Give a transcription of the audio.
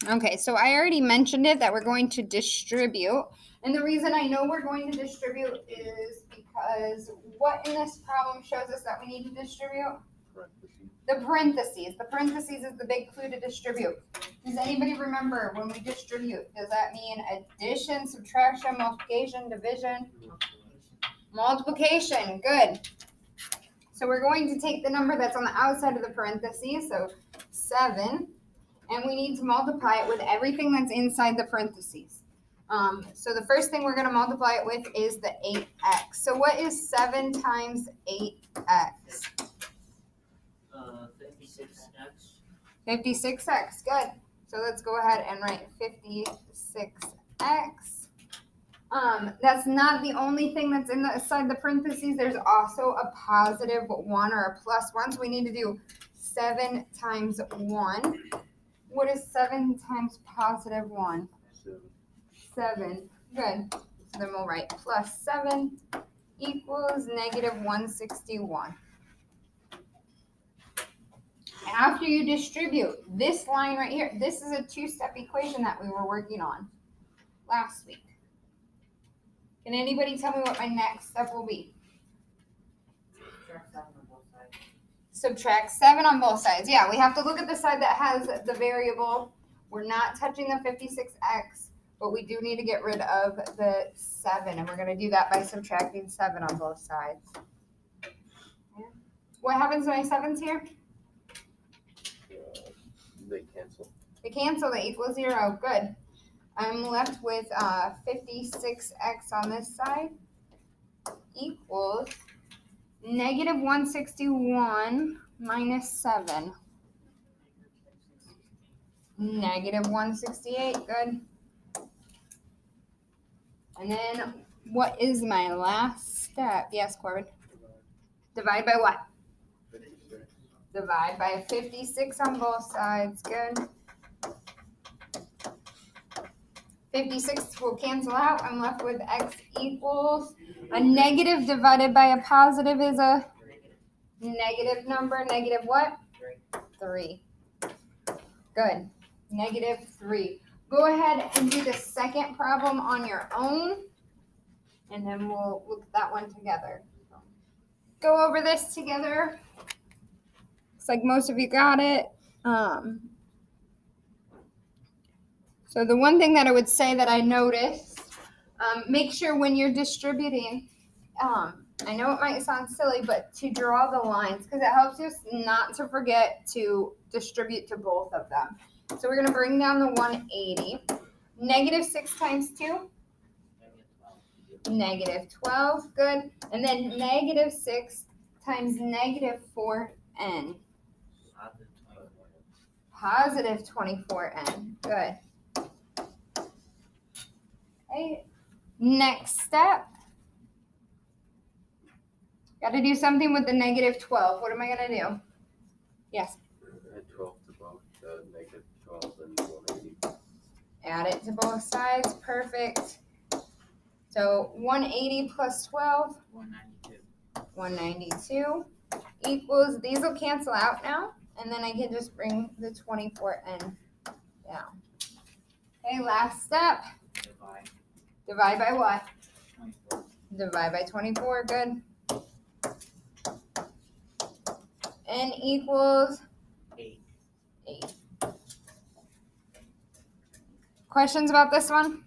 Okay, so I already mentioned it that we're going to distribute. And the reason I know we're going to distribute is because what in this problem shows us that we need to distribute? The parentheses. The parentheses is the big clue to distribute. Does anybody remember when we distribute? Does that mean addition, subtraction, multiplication, division? Multiplication. Good. So we're going to take the number that's on the outside of the parentheses, so 7, and we need to multiply it with everything that's inside the parentheses. So the first thing we're going to multiply it with is the 8x. So what is 7 times 8x? 56x. 56x, good. So let's go ahead and write 56x. That's not the only thing that's inside the parentheses. There's also a positive 1 or a plus 1. So we need to do 7 times 1. What is 7 times positive 1? 7. Good. So then we'll write plus 7 equals negative 161. After you distribute this line right here, this is a two-step equation that we were working on last week. Can anybody tell me what my next step will be? Subtract 7 on both sides. Yeah, we have to look at the side that has the variable. We're not touching the 56x, but we do need to get rid of the 7, and we're going to do that by subtracting 7 on both sides. What happens to my 7s here? They cancel. They cancel, they equal 0. Good. I'm left with 56x on this side equals negative 161 minus 7. Negative 168, good. And then what is my last step? Yes, Corbin? Divide by what? 56. Divide by 56 on both sides, good. 56 will cancel out. I'm left with x equals a negative divided by a positive is a negative number. Negative what? 3. Good. Negative 3. Go ahead and do the second problem on your own, and then we'll look at that one together. Go over this together. Looks like most of you got it. So the one thing that I would say that I noticed, make sure when you're distributing, I know it might sound silly, but to draw the lines, because it helps you not to forget to distribute to both of them. So we're going to bring down the 180. Negative 6 times 2? Negative 12. Good. And then negative 6 times negative 4n. Positive 24n. Good. Okay. Next step. Got to do something with the negative 12. What am I going to do? Yes. Add 12 to both, negative 12 and 180. Add it to both sides. Perfect. So 180 plus 12? 192. 192 equals, these will cancel out now, and then I can just bring the 24n down. Okay, last step. Divide. Divide by what? 24. Divide by 24, good. N equals 8. 8. Questions about this one?